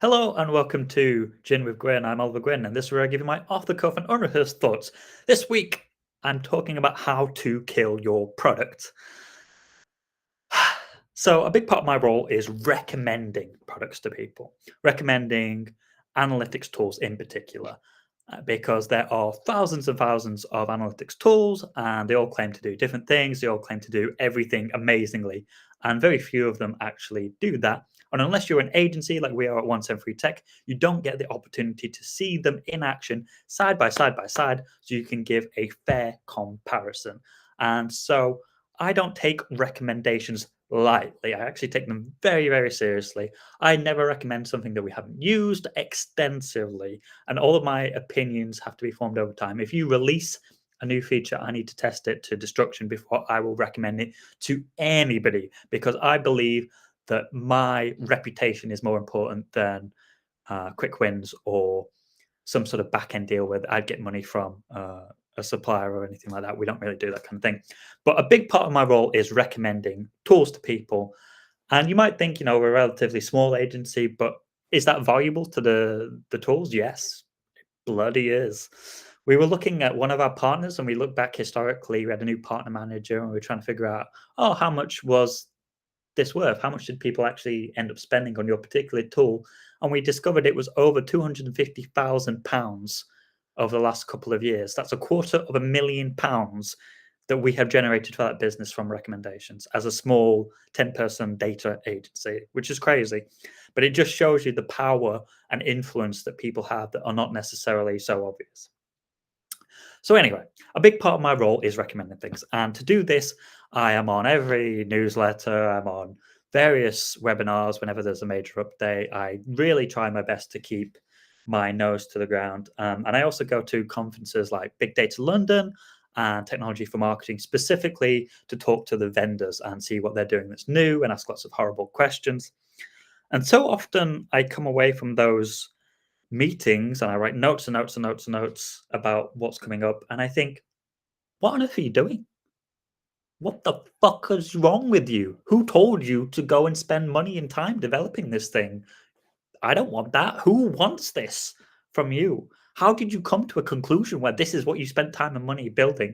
Hello and welcome to Gin with Gwynne. I'm Oliver Gwynne, and this is where I give you my off the cuff and unrehearsed thoughts. This week, I'm talking about how to kill your product. So, a big part of my role is recommending products to people, recommending analytics tools in particular, because there are thousands and thousands of analytics tools, and they all claim to do different things. They all claim to do everything amazingly, and very few of them actually do that. And unless you're an agency like we are at 173 Tech, you don't get the opportunity to see them in action side by side by side, so you can give a fair comparison. And so, I don't take recommendations lightly. I actually take them very, very seriously. I never recommend something that we haven't used extensively, and all of my opinions have to be formed over time. If you release a new feature, I need to test it to destruction before I will recommend it to anybody because I believe that my reputation is more important than quick wins or some sort of back end deal where I'd get money from a supplier or anything like that. We don't really do that kind of thing. But a big part of my role is recommending tools to people. And you might think, we're a relatively small agency, but is that valuable to the tools? Yes, bloody is. We were looking at one of our partners and we looked back historically. We had a new partner manager and we were trying to figure out, oh, how much was this worth? How much did people actually end up spending on your particular tool? And we discovered it was over £250,000 over the last couple of years. That's £250,000 that we have generated for that business from recommendations as a small 10-person data agency, which is crazy. But it just shows you the power and influence that people have that are not necessarily so obvious. So anyway, a big part of my role is recommending things. And to do this, I am on every newsletter, I'm on various webinars whenever there's a major update. I really try my best to keep my nose to the ground. And I also go to conferences like Big Data London and Technology for Marketing, specifically to talk to the vendors and see what they're doing that's new and ask lots of horrible questions. And so often I come away from those meetings and I write notes and notes and notes and notes about what's coming up. And I think, what on earth are you doing? What the fuck is wrong with you? Who told you to go and spend money and time developing this thing? I don't want that. Who wants this from you? How did you come to a conclusion where this is what you spent time and money building?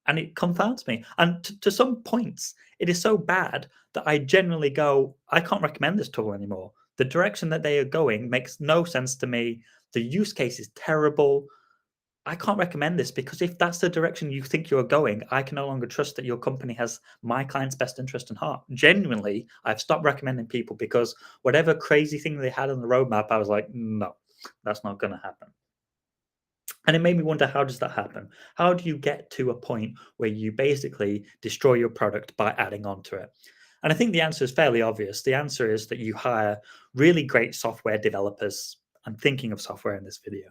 And it confounds me. And to some points, it is so bad that I generally go, I can't recommend this tool anymore. The direction that they are going makes no sense to me. The use case is terrible. I can't recommend this because if that's the direction you think you're going, I can no longer trust that your company has my client's best interest in heart. Genuinely, I've stopped recommending people because whatever crazy thing they had on the roadmap, I was like, no, that's not going to happen. And it made me wonder, how does that happen? How do you get to a point where you basically destroy your product by adding on to it? And I think the answer is fairly obvious. The answer is that you hire really great software developers. I'm thinking of software in this video.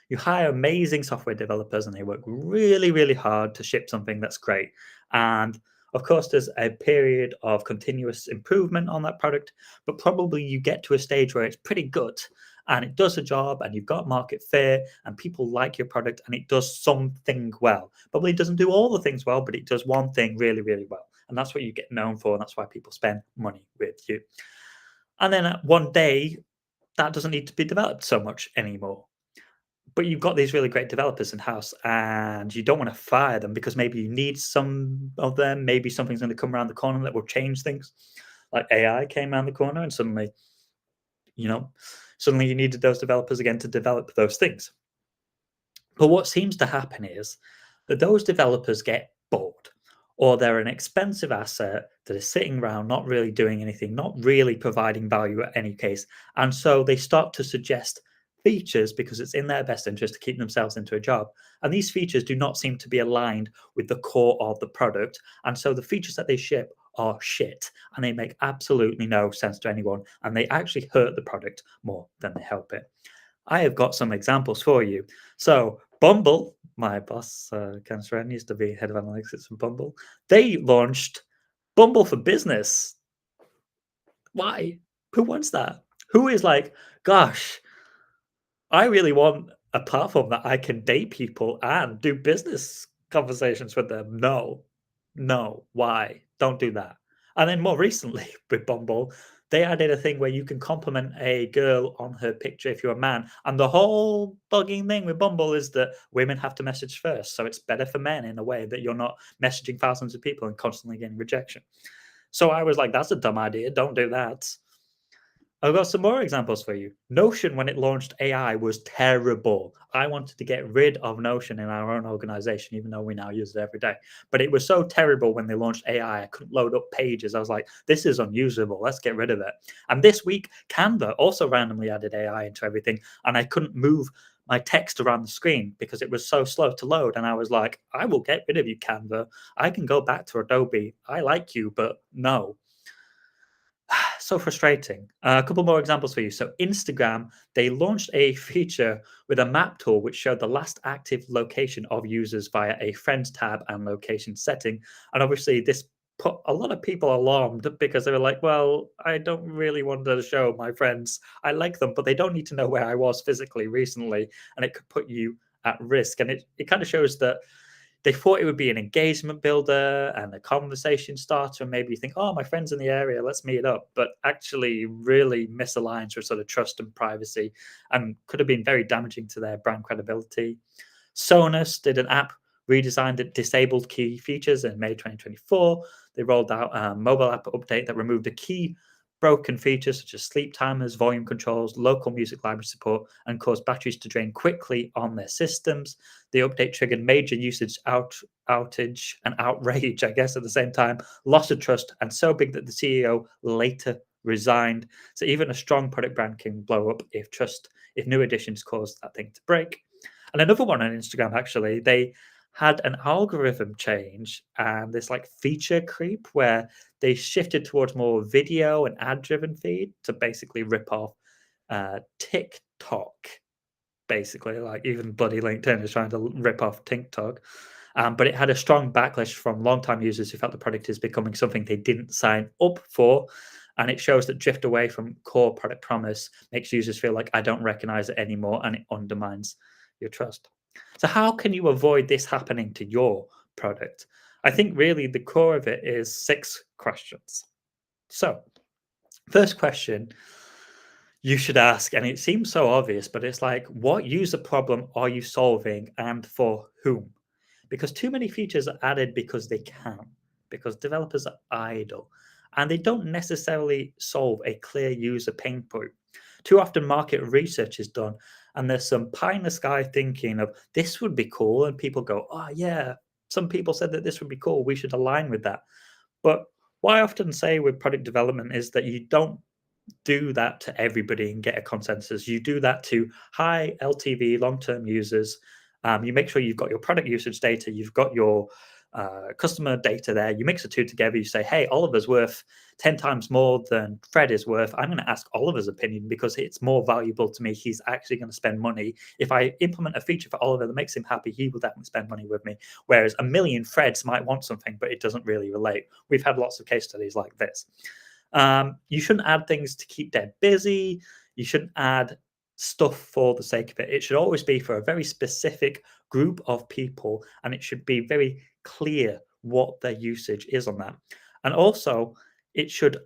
You hire amazing software developers and they work really, really hard to ship something that's great. And of course, there's a period of continuous improvement on that product, but probably you get to a stage where it's pretty good and it does a job and you've got market fit and people like your product and it does something well. Probably doesn't do all the things well, but it does one thing really, really well. And that's what you get known for. And that's why people spend money with you. And then one day, that doesn't need to be developed so much anymore, but you've got these really great developers in house and you don't want to fire them because maybe you need some of them. Maybe something's going to come around the corner that will change things. Like AI came around the corner and you know, suddenly you needed those developers again to develop those things. But what seems to happen is that those developers get bored or they're an expensive asset that is sitting around not really doing anything, not really providing value at any case. And so they start to suggest features because it's in their best interest to keep themselves into a job. And these features do not seem to be aligned with the core of the product. And so the features that they ship are shit and they make absolutely no sense to anyone. And they actually hurt the product more than they help it. I have got some examples for you. So, Bumble, my boss, Ken Sren, used to be head of analytics for Bumble. They launched Bumble for Business. Why? Who wants that? Who is like, gosh, I really want a platform that I can date people and do business conversations with them. No, no. Why? Don't do that. And then more recently with Bumble, they added a thing where you can compliment a girl on her picture if you're a man. And the whole bugging thing with Bumble is that women have to message first. So it's better for men in a way that you're not messaging thousands of people and constantly getting rejection. So I was like, that's a dumb idea. Don't do that. I've got some more examples for you. Notion, when it launched AI, was terrible. I wanted to get rid of Notion in our own organization, even though we now use it every day. But it was so terrible when they launched AI. I couldn't load up pages. I was like, this is unusable. Let's get rid of it. And this week, Canva also randomly added AI into everything. And I couldn't move my text around the screen because it was so slow to load. And I was like, I will get rid of you, Canva. I can go back to Adobe. I like you, but no. So frustrating. A couple more examples for you. So, Instagram, they launched a feature with a map tool which showed the last active location of users via a friends tab and location setting. And obviously, this put a lot of people alarmed because they were like, well, I don't really want to show my friends. I like them, but they don't need to know where I was physically recently. And it could put you at risk. And it kind of shows that they thought it would be an engagement builder and a conversation starter, and maybe you think, oh, my friend's in the area, let's meet up, but actually really misaligns with sort of trust and privacy and could have been very damaging to their brand credibility. Sonos did an app redesign that disabled key features in May 2024. They rolled out a mobile app update that removed a key broken features such as sleep timers, volume controls, local music library support, and caused batteries to drain quickly on their systems. The update triggered major usage outage and outrage, I guess, at the same time, loss of trust, and so big that the CEO later resigned. So even a strong product brand can blow up if new additions cause that thing to break. And another one on Instagram, actually, they had an algorithm change and this like feature creep where they shifted towards more video and ad driven feed to basically rip off TikTok. Basically, like even bloody LinkedIn is trying to rip off TikTok. But it had a strong backlash from longtime users who felt the product is becoming something they didn't sign up for. And it shows that drift away from core product promise makes users feel like I don't recognize it anymore and it undermines your trust. So, how can you avoid this happening to your product? I think really the core of it is 6 questions. So, first question you should ask, and it seems so obvious, but it's like, what user problem are you solving and for whom? Because too many features are added because they can, because developers are idle, and they don't necessarily solve a clear user pain point. Too often, market research is done, and there's some pie in the sky thinking of this would be cool, and people go, oh, yeah, some people said that this would be cool, we should align with that. But what I often say with product development is that you don't do that to everybody and get a consensus. You do that to high LTV, long term users. You make sure you've got your product usage data, you've got your customer data there. You mix the two together. You say, hey, Oliver's worth 10 times more than Fred is worth. I'm going to ask Oliver's opinion because it's more valuable to me. He's actually going to spend money. If I implement a feature for Oliver that makes him happy, he will definitely spend money with me. Whereas a million Freds might want something, but it doesn't really relate. We've had lots of case studies like this. You shouldn't add things to keep them busy. You shouldn't add stuff for the sake of it. It should always be for a very specific group of people, and it should be very clear what their usage is on that. And also, it should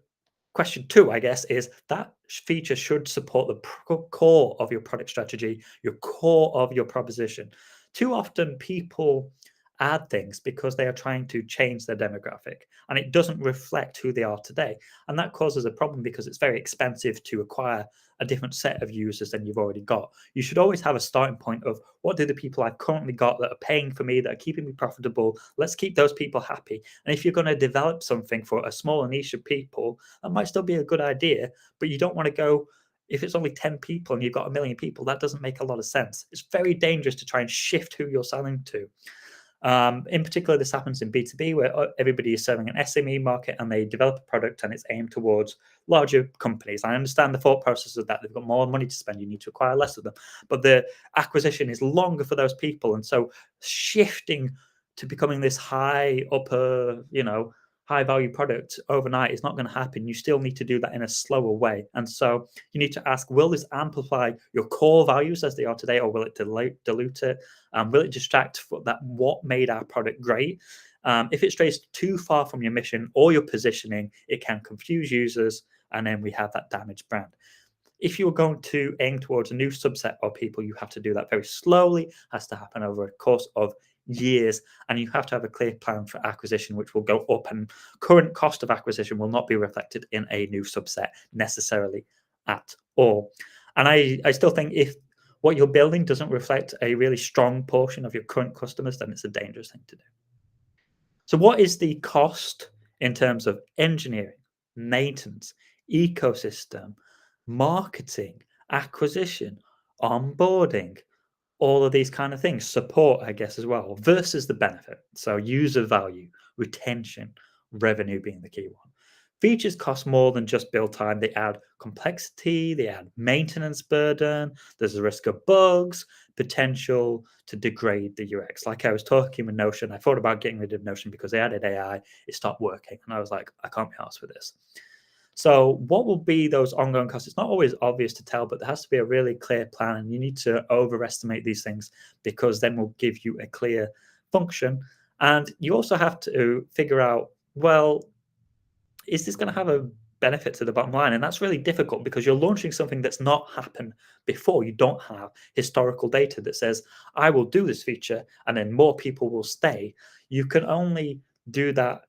question two, I guess, is that feature should support the core of your product strategy, your core of your proposition. Too often, people add things because they are trying to change their demographic and it doesn't reflect who they are today. And that causes a problem because it's very expensive to acquire a different set of users than you've already got. You should always have a starting point of what do the people I've currently got that are paying for me, that are keeping me profitable, let's keep those people happy. And if you're going to develop something for a smaller niche of people, that might still be a good idea, but you don't want to go, if it's only 10 people and you've got a million people, that doesn't make a lot of sense. It's very dangerous to try and shift who you're selling to. In particular, this happens in B2B where everybody is serving an SME market and they develop a product and it's aimed towards larger companies. I understand the thought process of that. They've got more money to spend. You need to acquire less of them. But the acquisition is longer for those people. And so shifting to becoming this high upper, high value product overnight is not going to happen. You still need to do that in a slower way. And so you need to ask, will this amplify your core values as they are today, or will it dilute it? Will it distract that what made our product great? If it strays too far from your mission or your positioning, it can confuse users and then we have that damaged brand. If you're going to aim towards a new subset of people, you have to do that very slowly, has to happen over a course of years, and you have to have a clear plan for acquisition, which will go up, and current cost of acquisition will not be reflected in a new subset necessarily at all. And I still think if what you're building doesn't reflect a really strong portion of your current customers, then it's a dangerous thing to do. So, what is the cost in terms of engineering, maintenance, ecosystem, marketing, acquisition, onboarding, all of these kind of things, support, I guess, as well, versus the benefit? So, user value, retention, revenue being the key one. Features cost more than just build time. They add complexity, they add maintenance burden, there's a risk of bugs, potential to degrade the UX. Like I was talking with Notion, I thought about getting rid of Notion because they added AI, it stopped working. And I was like, I can't be arsed with this. So, what will be those ongoing costs? It's not always obvious to tell, but there has to be a really clear plan, and you need to overestimate these things because then we'll give you a clear function. And you also have to figure out, well, is this going to have a benefit to the bottom line? And that's really difficult because you're launching something that's not happened before. You don't have historical data that says, I will do this feature and then more people will stay. You can only do that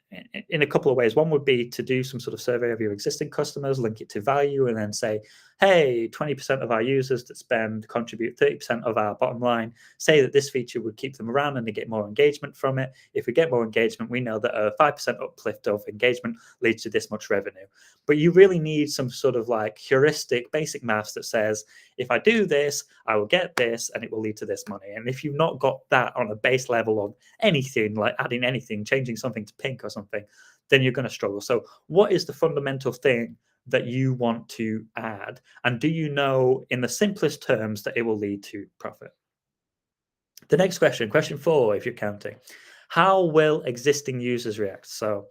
in a couple of ways. One would be to do some sort of survey of your existing customers, link it to value, and then say, hey, 20% of our users that spend contribute 30% of our bottom line, say that this feature would keep them around and they get more engagement from it. If we get more engagement, we know that a 5% uplift of engagement leads to this much revenue. But you really need some sort of like heuristic basic maths that says, if I do this, I will get this and it will lead to this money. And if you've not got that on a base level of anything, like adding anything, changing something to pink or something, then you're going to struggle. So what is the fundamental thing that you want to add? And do you know in the simplest terms that it will lead to profit? The next question, question 4, if you're counting, how will existing users react? So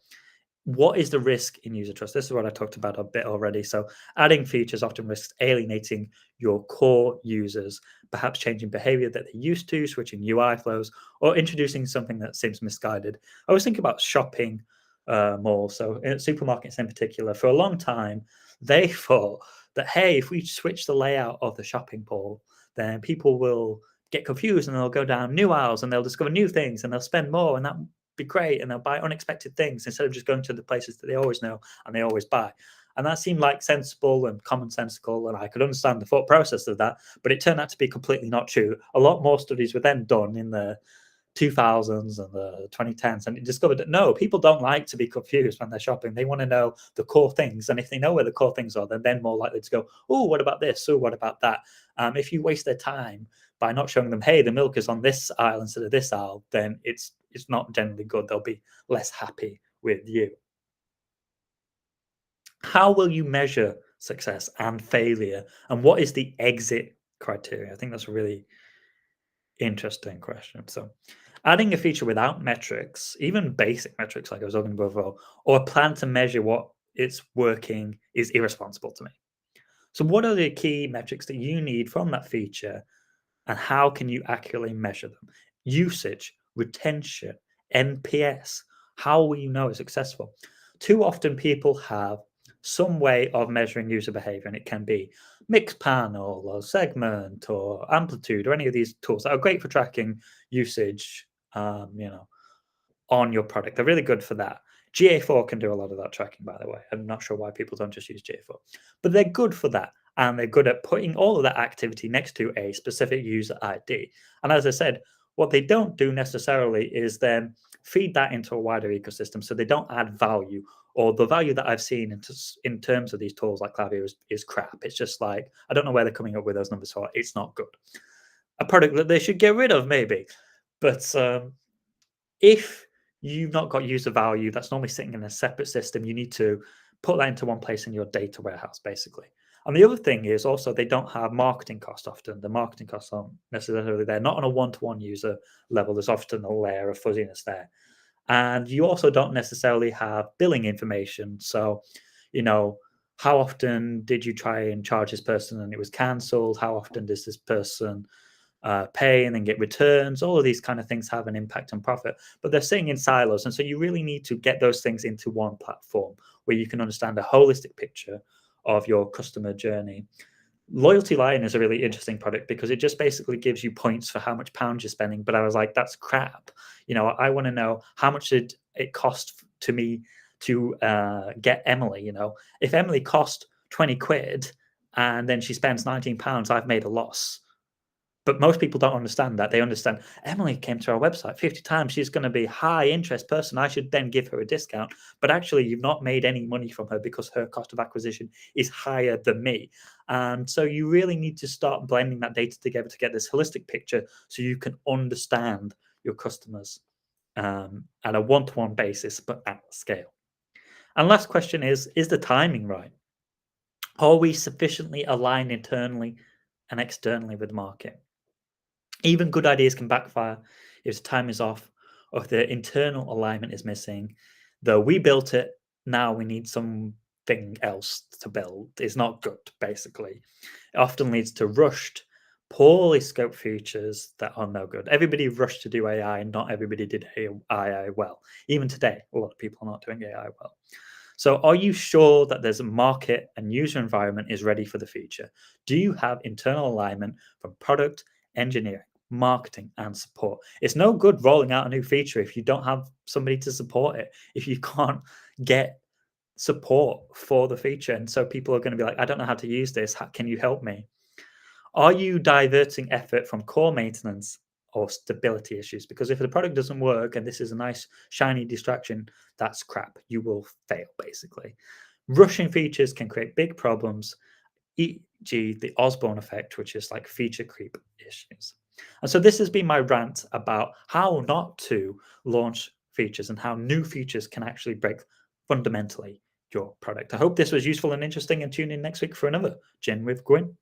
what is the risk in user trust? This is what I talked about a bit already. So adding features often risks alienating your core users, perhaps changing behavior that they're used to, switching UI flows, or introducing something that seems misguided. I always think about shopping malls. So in supermarkets in particular, for a long time, they thought that, hey, if we switch the layout of the shopping mall, then people will get confused and they'll go down new aisles and they'll discover new things and they'll spend more, and that be great, and they'll buy unexpected things instead of just going to the places that they always know and they always buy. And that seemed like sensible and commonsensical, and I could understand the thought process of that, but it turned out to be completely not true. A lot more studies were then done in the 2000s and the 2010s, and it discovered that no, people don't like to be confused when they're shopping. They want to know the core things, and if they know where the core things are, they're then more likely to go, oh, what about this? Oh, what about that? If you waste their time by not showing them, hey, the milk is on this aisle instead of this aisle, then it's not generally good. They'll be less happy with you. How will you measure success and failure? And what is the exit criteria? I think that's a really interesting question. So, adding a feature without metrics, even basic metrics like I was talking about before, or a plan to measure what it's working is irresponsible to me. So, what are the key metrics that you need from that feature, and how can you accurately measure them? Usage, retention, NPS. How will you know it's successful? Too often, people have some way of measuring user behavior, and it can be mixed panel or segment or amplitude or any of these tools that are great for tracking usage. On your product. They're really good for that. GA4 can do a lot of that tracking, by the way. I'm not sure why people don't just use GA4, but they're good for that. And they're good at putting all of that activity next to a specific user ID. And as I said, what they don't do necessarily is then feed that into a wider ecosystem. So they don't add value, or the value that I've seen in terms of these tools like Klaviyo is crap. It's just like, I don't know where they're coming up with those numbers for. It's not good. A product that they should get rid of, maybe. But if you've not got user value that's normally sitting in a separate system, you need to put that into one place in your data warehouse, basically. And the other thing is also they don't have marketing costs often. The marketing costs aren't necessarily there, not on a one-to-one user level. There's often a layer of fuzziness there. And you also don't necessarily have billing information. So, you know, how often did you try and charge this person and it was cancelled? How often does this person pay and then get returns? All of these kind of things have an impact on profit, but they're sitting in silos. And so you really need to get those things into one platform, where you can understand a holistic picture of your customer journey. Loyalty Line is a really interesting product because it just basically gives you points for how much pounds you're spending. But I was like, that's crap. I want to know how much did it cost to me to get Emily. If Emily cost 20 quid and then she spends £19, I've made a loss. But most people don't understand that. They understand Emily came to our website 50 times. She's going to be a high interest person. I should then give her a discount. But actually, you've not made any money from her because her cost of acquisition is higher than me. And so you really need to start blending that data together to get this holistic picture so you can understand your customers at a one-to-one basis, but at scale. And last question is the timing right? Are we sufficiently aligned internally and externally with the market? Even good ideas can backfire if time is off or if the internal alignment is missing. Though we built it, now we need something else to build. It's not good, basically. It often leads to rushed, poorly scoped features that are no good. Everybody rushed to do AI, and not everybody did AI well. Even today, a lot of people are not doing AI well. So, are you sure that there's a market and user environment is ready for the future? Do you have internal alignment from product, engineering, marketing, and support? It's no good rolling out a new feature if you don't have somebody to support it, if you can't get support for the feature. And so people are going to be like, I don't know how to use this. Can you help me? Are you diverting effort from core maintenance or stability issues? Because if the product doesn't work and this is a nice shiny distraction, that's crap. You will fail, basically. Rushing features can create big problems, e.g., the Osborne effect, which is like feature creep issues. And so this has been my rant about how not to launch features and how new features can actually break fundamentally your product. I hope this was useful and interesting, and tune in next week for another Gin with Gwynne.